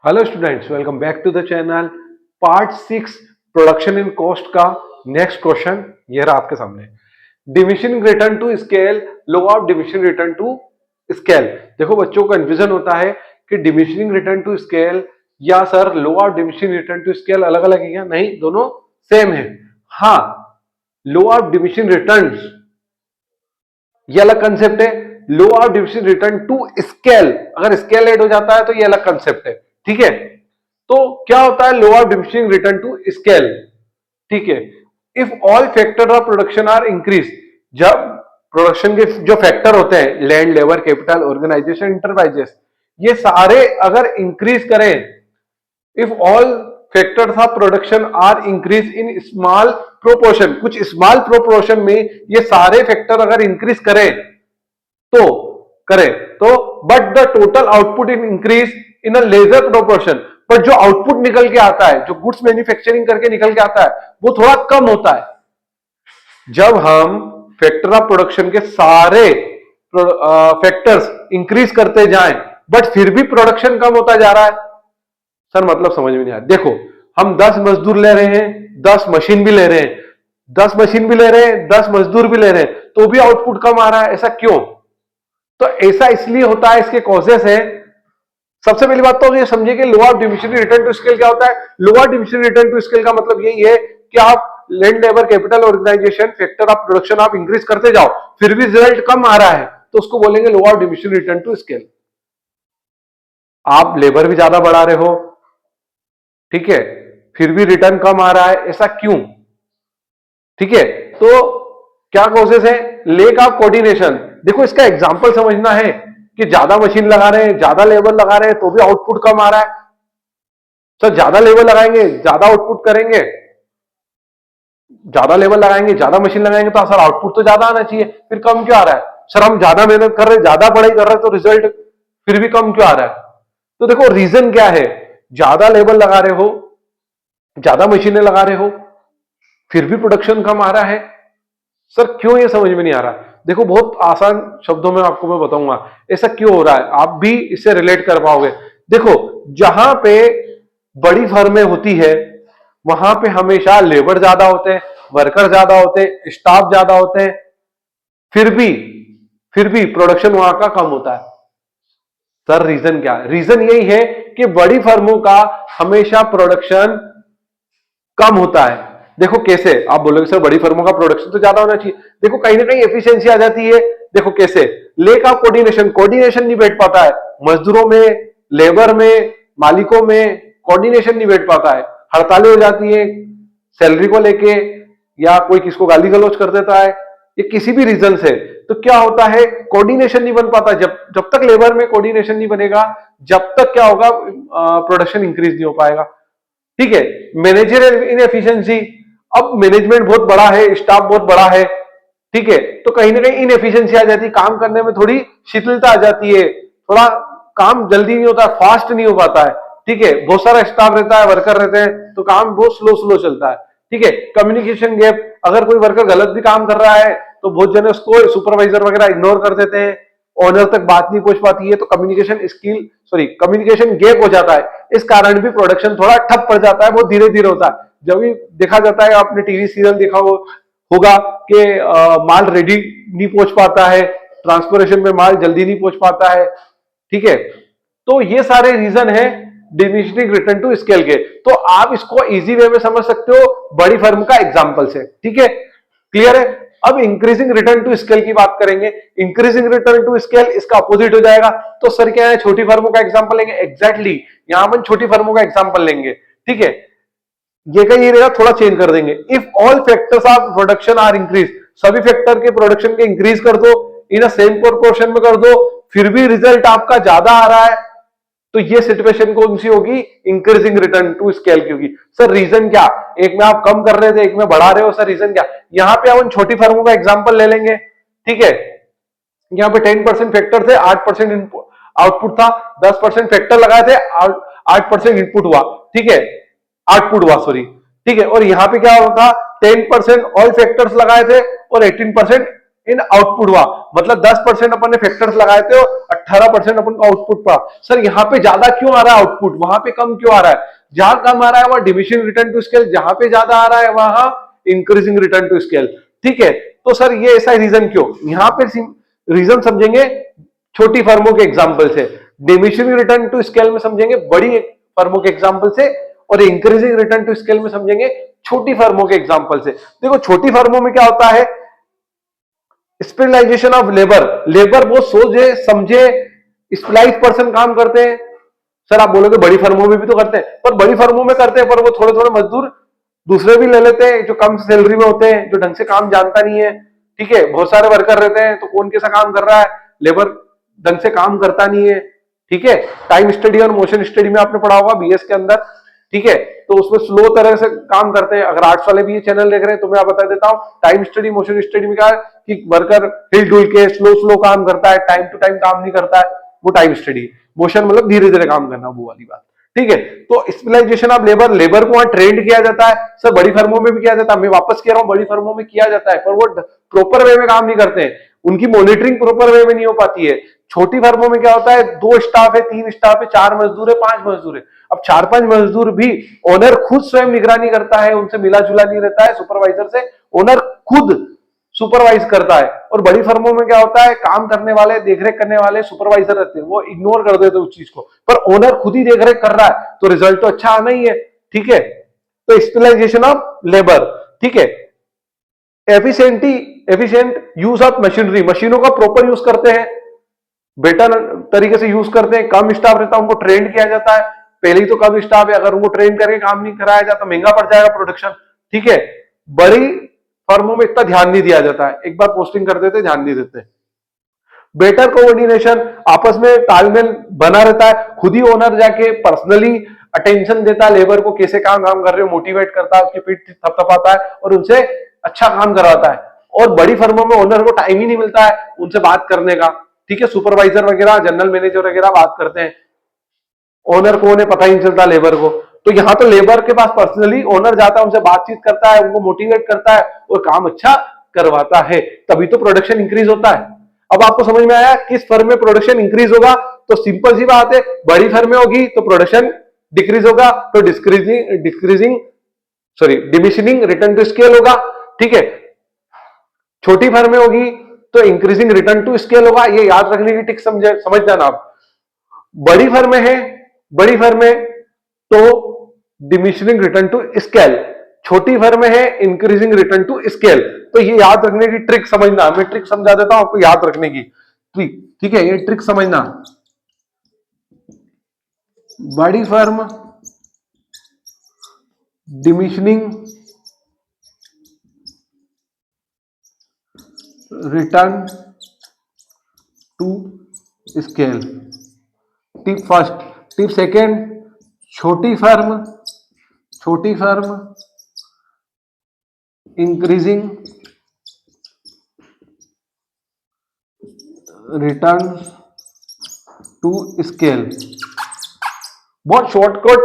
Hello students, welcome back to the channel. Part 6 production in cost का next question ये रहा आपके सामने। Diminishing return to scale, law of diminishing return to scale. देखो बच्चों को कंफ्यूजन होता है कि डिमिनिशिंग रिटर्न टू स्केल या sir law of diminishing return to scale अलग अलग है क्या? नहीं, दोनों सेम है। हाँ, लो ऑफ डिमिनिशिंग रिटर्न्स ये अलग कंसेप्ट है। Law of diminishing return to scale, अगर स्केल ऐड हो जाता है तो ये अलग कंसेप्ट है। ठीक है, तो क्या होता है law of diminishing return to scale? ठीक है, if all factor of production are increase, जब प्रोडक्शन के जो फैक्टर होते हैं land, labour, capital, organisation, enterprises, ये सारे अगर इंक्रीज करें, if all factors of production are increase in small proportion, कुछ स्मॉल प्रोपोर्शन में ये सारे फैक्टर अगर इंक्रीज करें तो but the total output in increase in a lesser proportion, पर जो आउटपुट निकल के आता है, जो गुड्स मैन्युफैक्चरिंग करके निकल के आता है, वो थोड़ा कम होता है। जब हम फैक्टर ऑफ प्रोडक्शन के सारे फैक्टर्स इंक्रीज करते जाएं बट फिर भी प्रोडक्शन कम होता जा रहा है, सर मतलब समझ में नहीं आया। देखो, हम 10 मजदूर ले रहे हैं, 10 मशीन भी ले रहे हैं, 10 मशीन भी ले रहे हैं, 10 मजदूर भी ले रहे हैं, तो भी आउटपुट कम आ रहा है। ऐसा क्यों? तो ऐसा इसलिए होता है, इसके कॉजेस है। सबसे पहली बात तो ये समझिए कि law of diminishing return to scale क्या होता है। Law of diminishing return to scale का मतलब यही है कि आप land, labour, capital, organisation, factor of production आप इंक्रीज करते जाओ, फिर भी रिजल्ट कम आ रहा है, तो उसको बोलेंगे law of diminishing return to scale. आप लेबर भी ज्यादा बढ़ा रहे हो, ठीक है, फिर भी रिटर्न कम आ रहा है, ऐसा क्यों? ठीक है, तो क्या कॉजेस है? Lake of coordination. देखो, इसका एग्जांपल समझना है कि ज्यादा मशीन लगा रहे हैं, ज्यादा लेबर लगा रहे हैं, तो भी आउटपुट कम आ रहा है। सर ज्यादा लेबर लगाएंगे, ज्यादा आउटपुट करेंगे, ज्यादा लेबर लगाएंगे, ज्यादा मशीन लगाएंगे, तो सर आउटपुट तो ज्यादा आना चाहिए, फिर कम क्यों आ रहा है? सर हम ज्यादा मेहनत कर रहे हैं, ज्यादा पढ़ाई कर रहे हैं, तो रिजल्ट फिर भी कम क्यों आ रहा है? तो देखो रीजन क्या है। ज्यादा लेबर लगा रहे हो, ज्यादा मशीनें लगा रहे हो, फिर भी प्रोडक्शन कम आ रहा है, सर क्यों? ये समझ में नहीं आ रहा। देखो, बहुत आसान शब्दों में आपको मैं बताऊंगा ऐसा क्यों हो रहा है, आप भी इससे रिलेट कर पाओगे। देखो, जहां पे बड़ी फर्में होती है वहां पे हमेशा लेबर ज्यादा होते हैं, वर्कर ज्यादा होते हैं, स्टाफ ज्यादा होते हैं, फिर भी प्रोडक्शन वहां का कम होता है। सर रीजन क्या है? रीजन यही है कि बड़ी फर्मों का हमेशा प्रोडक्शन कम होता है। देखो कैसे, आप बोलोगे सर बड़ी फर्मों का प्रोडक्शन तो ज्यादा होना चाहिए। देखो कहीं ना कहीं एफिशिएंसी आ जाती है। देखो कैसे, लेक ऑफ कोऑर्डिनेशन, कोऑर्डिनेशन नहीं बैठ पाता है मजदूरों में, लेबर में, मालिकों में कोऑर्डिनेशन नहीं बैठ पाता है, हड़तालें हो जाती है सैलरी को लेके, या कोई किसको गाली गलौज कर देता है, ये किसी भी रीजन से, तो क्या होता है कोऑर्डिनेशन नहीं बन पाता। जब जब तक लेबर में कोऑर्डिनेशन नहीं बनेगा, जब तक क्या होगा, प्रोडक्शन इंक्रीज नहीं हो पाएगा। ठीक है, मैनेजरियल इनएफिशिएंसी, अब मैनेजमेंट बहुत बड़ा है, स्टाफ बहुत बड़ा है, ठीक है, तो कहीं ना कहीं इनएफिशिएंसी आ जाती है, काम करने में थोड़ी शिथिलता आ जाती है, थोड़ा काम जल्दी नहीं होता, फास्ट नहीं हो पाता है। ठीक है, बहुत सारा स्टाफ रहता है, वर्कर रहते हैं, तो काम बहुत स्लो स्लो चलता है। ठीक है, कम्युनिकेशन गैप, अगर कोई वर्कर गलत भी काम कर रहा है तो बहुत जने उसको सुपरवाइजर वगैरह इग्नोर कर देते हैं, ओनर तक बात नहीं पहुंच पाती है, तो कम्युनिकेशन स्किल कम्युनिकेशन गैप हो जाता है। इस कारण भी प्रोडक्शन थोड़ा ठप पड़ जाता है, बहुत धीरे धीरे होता है। जब भी देखा जाता है, आपने टीवी सीरियल देखा होगा कि माल रेडी नहीं पहुंच पाता है, ट्रांसपोर्टेशन में माल जल्दी नहीं पहुंच पाता है। ठीक है, तो ये सारे रीजन है डिमिनिशिंग रिटर्न टू स्केल के। तो आप इसको इजी वे में समझ सकते हो बड़ी फर्म का एग्जांपल से। ठीक है, क्लियर है? अब इंक्रीजिंग रिटर्न टू स्केल की बात करेंगे। इंक्रीजिंग रिटर्न टू स्केल इसका अपोजिट हो जाएगा। तो सर क्या है, छोटी फर्मों का एग्जांपल लेंगे। एग्जैक्टली, यहां हम छोटी फर्मों का एग्जांपल लेंगे। ठीक है, ये का ये रहेगा, थोड़ा चेंज कर देंगे। If all factors of production are increase, सभी फैक्टर के प्रोडक्शन के इंक्रीज कर दो, इन सेम प्रोपोर्शन में कर दो, फिर भी रिजल्ट आपका ज्यादा आ रहा है, तो ये सिचुएशन कौन सी होगी? इंक्रीजिंग रिटर्न टू स्केल की होगी। सर रीजन क्या? एक में आप कम कर रहे थे, एक में बढ़ा रहे हो, सर रीजन क्या? यहां पे हम छोटी फर्मों का एग्जांपल ले लेंगे। ठीक है, यहाँ पे 10% फैक्टर थे, 8% आउटपुट था, 10% फैक्टर लगाए थे, 8% इनपुट हुआ। ठीक है, आउटपुट हुआ, सॉरी। ठीक है, और यहाँ पे क्या होता? 10% ऑल फैक्टर्स लगाए थे और 18% इन आउटपुट हुआ, मतलब 10% अपन ने फैक्टर्स लगाए थे और 18% अपन को आउटपुट पड़ा। सर यहाँ पे ज्यादा क्यों आ रहा है आउटपुट, वहां पे कम क्यों आ रहा है? जहां कम आ रहा है वहां डिमिनिशिंग रिटर्न टू स्केल, जहां पे ज्यादा आ रहा है वहां इंक्रीजिंग रिटर्न टू स्केल। ठीक है, तो सर ये ऐसा रीजन क्यों? यहाँ पे रीजन समझेंगे छोटी फर्मों के एग्जाम्पल से, डिमिनिशिंग रिटर्न टू स्केल में समझेंगे बड़ी फर्मों के एग्जाम्पल से, और इंक्रीजिंग रिटर्न टू स्केल में समझेंगे छोटी फर्मों के एग्जाम्पल से। देखो छोटी फर्मों में क्या होता है, स्पेशलाइजेशन ऑफ लेबर, लेबर वो सोचे समझे स्पेशलाइज पर्सन काम करते हैं। सर आप बोलोगे बड़ी फर्मों में भी तो करते हैं, पर बड़ी फर्मों में करते हैं पर वो थोड़े थोड़े मजदूर दूसरे भी ले लेते हैं जो कम सैलरी में होते हैं, जो ढंग से काम जानता नहीं है। ठीक है, बहुत सारे वर्कर रहते हैं तो कौन कैसा काम कर रहा है, लेबर ढंग से काम करता नहीं है। ठीक है, टाइम स्टडी और मोशन स्टडी में आपने पढ़ा होगा बीएस के अंदर। ठीक है, तो उसमें स्लो तरह से काम करते हैं। अगर आर्ट्स वाले भी ये चैनल देख रहे हैं तो मैं आप बता देता हूँ, टाइम स्टडी मोशन स्टडी में क्या है कि वर्कर हिल डुल के स्लो स्लो काम करता है, टाइम टू टाइम काम नहीं करता है, वो टाइम स्टडी। मोशन मतलब धीरे धीरे काम करना, वो वाली बात। ठीक है, तो स्पेशलाइजेशन ऑफ लेबर, लेबर को वहां ट्रेंड किया जाता है। सर बड़ी फर्मों में भी किया जाता है, मैं वापस कह रहा हूं बड़ी फर्मों में किया जाता है, पर वो प्रॉपर वे में काम नहीं करते हैं, उनकी मॉनिटरिंग प्रॉपर वे में नहीं हो पाती है। छोटी फर्मों में क्या होता है, 2 स्टाफ है, 3 स्टाफ है, 4 मजदूर है, 5 मजदूर है। अब 4-5 मजदूर भी ओनर खुद स्वयं निगरानी करता है, उनसे मिला जुला नहीं रहता है सुपरवाइजर से, ओनर खुद सुपरवाइज करता है। और बड़ी फर्मों में क्या होता है, काम करने वाले, देखरेख करने वाले सुपरवाइजर रहते हैं, वो इग्नोर कर देते उस चीज को, पर ओनर खुद ही देखरेख कर रहा है तो रिजल्ट तो अच्छा आना ही है। ठीक है, तो स्पेशलाइजेशन ऑफ लेबर। ठीक है, एफिशिएंट यूज ऑफ मशीनरी, मशीनों का प्रॉपर यूज करते हैं, बेटर तरीके से यूज करते हैं। कम स्टाफ रहता है, उनको ट्रेन किया जाता है, पहले ही तो कम स्टाफ है, अगर उनको ट्रेन करके काम नहीं कराया जाता महंगा पड़ जाएगा प्रोडक्शन। ठीक है, बड़ी फर्मों में इतना ध्यान नहीं दिया जाता है, एक बार पोस्टिंग कर देते ध्यान नहीं देते। बेटर कोऑर्डिनेशन, आपस में तालमेल बना रहता है, खुद ही ओनर जाके पर्सनली अटेंशन देता है लेबर को, कैसे काम कर रहे हो, मोटिवेट करता है, उसकी पीठ थपथपाता है और उनसे अच्छा काम करवाता है। और बड़ी फर्मों में ओनर को टाइम ही नहीं मिलता है उनसे बात करने का। ठीक है, सुपरवाइजर वगैरह, जनरल मैनेजर वगैरह बात करते हैं, ओनर कौन है पता ही नहीं चलता लेबर को। तो यहाँ तो लेबर के पास पर्सनली ओनर जाता है, उनसे बातचीत करता है, उनको मोटिवेट करता है और काम अच्छा करवाता है, तभी तो प्रोडक्शन इंक्रीज होता है। अब आपको समझ में आया किस फर्म में प्रोडक्शन इंक्रीज होगा? तो सिंपल सी बात है, बड़ी फर्म में होगी तो प्रोडक्शन डिक्रीज होगा, तो डिमिनिशिंग रिटर्न टू स्केल होगा। ठीक है, छोटी फर्म में होगी तो इंक्रीजिंग रिटर्न टू स्केल होगा। ये याद रखने की टिक समझ जाना आप। बड़ी फर्म है, बड़ी फर्म है तो डिमिनिशिंग रिटर्न टू स्केल, छोटी फर्म है इंक्रीजिंग रिटर्न टू स्केल। तो ये याद रखने की ट्रिक समझना, मैं ट्रिक समझा देता हूं आपको याद रखने की ट्रिक। ठीक है, ये ट्रिक समझना, बड़ी firm diminishing return to scale, tip first. Tip second, छोटी firm increasing return to scale. बहुत शॉर्टकट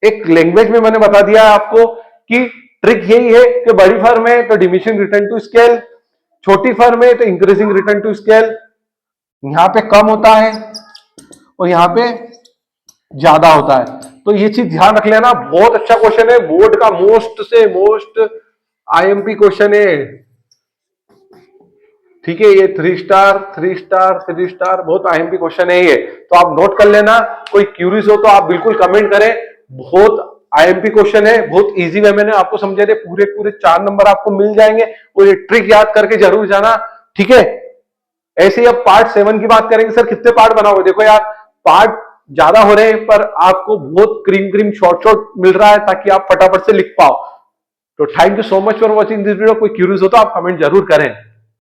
एक लैंग्वेज में मैंने बता दिया आपको कि ट्रिक यही है कि बड़ी फर्म है तो डिमिनिशिंग रिटर्न टू स्केल, छोटी फर्म है तो इंक्रीजिंग रिटर्न टू स्केल। यहां पे कम होता है और यहां पे ज्यादा होता है, तो ये चीज ध्यान रख लेना। बहुत अच्छा क्वेश्चन है, बोर्ड का मोस्ट से मोस्ट आईएमपी क्वेश्चन है। ठीक है, ये 3 स्टार बहुत आईएमपी क्वेश्चन है ये, तो आप नोट कर लेना। कोई क्यूरीज हो तो आप बिल्कुल कमेंट करें। बहुत आईएमपी क्वेश्चन है, बहुत इजी वे मैंने आपको समझा दिया, पूरे 4 नंबर आपको मिल जाएंगे, और ये ट्रिक याद करके जरूर जाना। ठीक है, ऐसे ही अब पार्ट 7 की बात करेंगे। सर कितने पार्ट बनाओगे? देखो यार, पार्ट ज्यादा हो रहे हैं पर आपको बहुत क्रीम शॉर्ट मिल रहा है ताकि आप फटाफट से लिख पाओ। तो thank you so much for watching this video. कोई क्यूरीज हो तो आप कमेंट जरूर करें।